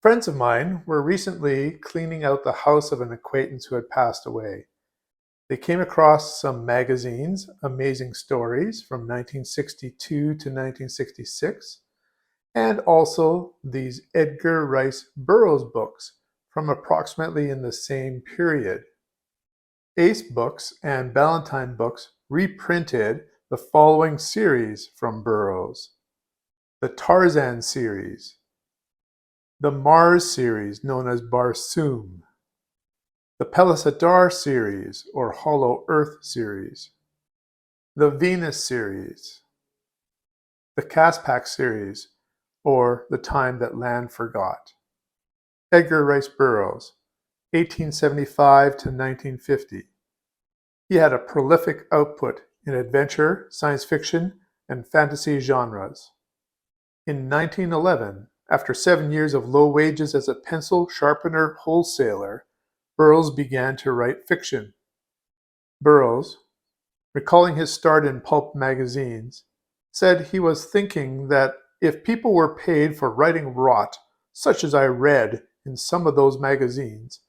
Friends of mine were recently cleaning out the house of an acquaintance who had passed away. They came across some magazines, Amazing Stories from 1962 to 1966, and also these Edgar Rice Burroughs books from approximately in the same period. Ace Books and Ballantine Books reprinted the following series from Burroughs: the Tarzan series, the Mars series known as Barsoom, the Pellucidar series or Hollow Earth series, the Venus series, the Caspak series or The Time That Land Forgot. Edgar Rice Burroughs, 1875 to 1950. He had a prolific output in adventure, science fiction, and fantasy genres. In 1911, after 7 years of low wages as a pencil sharpener wholesaler, Burroughs began to write fiction. Burroughs, recalling his start in pulp magazines, said he was thinking that if people were paid for writing rot, such as I read in some of those magazines,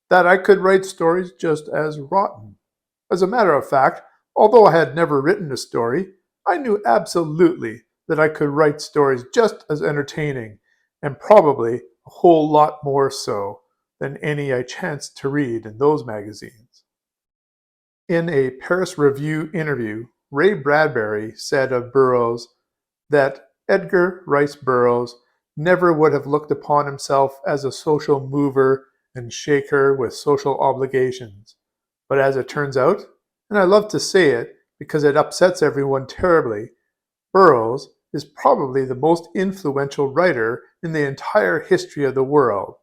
that I could write stories just as rotten. As a matter of fact, although I had never written a story, I knew absolutely that I could write stories just as entertaining, and probably a whole lot more so than any I chanced to read in those magazines. In a Paris Review interview, Ray Bradbury said of Burroughs that Edgar Rice Burroughs never would have looked upon himself as a social mover and shaker with social obligations. But as it turns out, and I love to say it because it upsets everyone terribly, Burroughs is probably the most influential writer in the entire history of the world.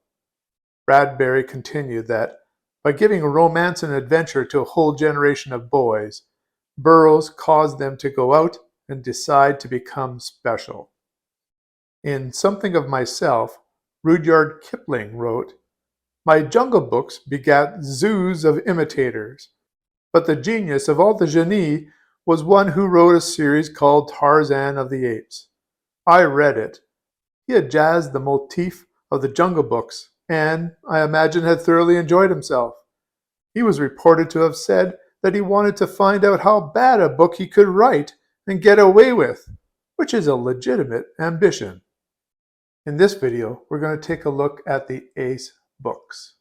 Bradbury continued that by giving romance and adventure to a whole generation of boys, Burroughs caused them to go out and decide to become special. In Something of Myself, Rudyard Kipling wrote, "My Jungle Books begat zoos of imitators, but the genius of all the genie was one who wrote a series called Tarzan of the Apes. I read it. He had jazzed the motif of the Jungle Books, and, I imagine, had thoroughly enjoyed himself. He was reported to have said that he wanted to find out how bad a book he could write and get away with, which is a legitimate ambition." In this video, we're going to take a look at the Ace books.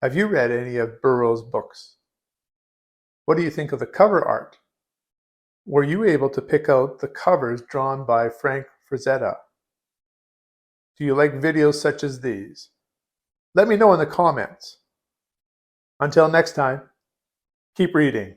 Have you read any of Burroughs' books? What do you think of the cover art? Were you able to pick out the covers drawn by Frank Frazetta? Do you like videos such as these? Let me know in the comments. Until next time, keep reading.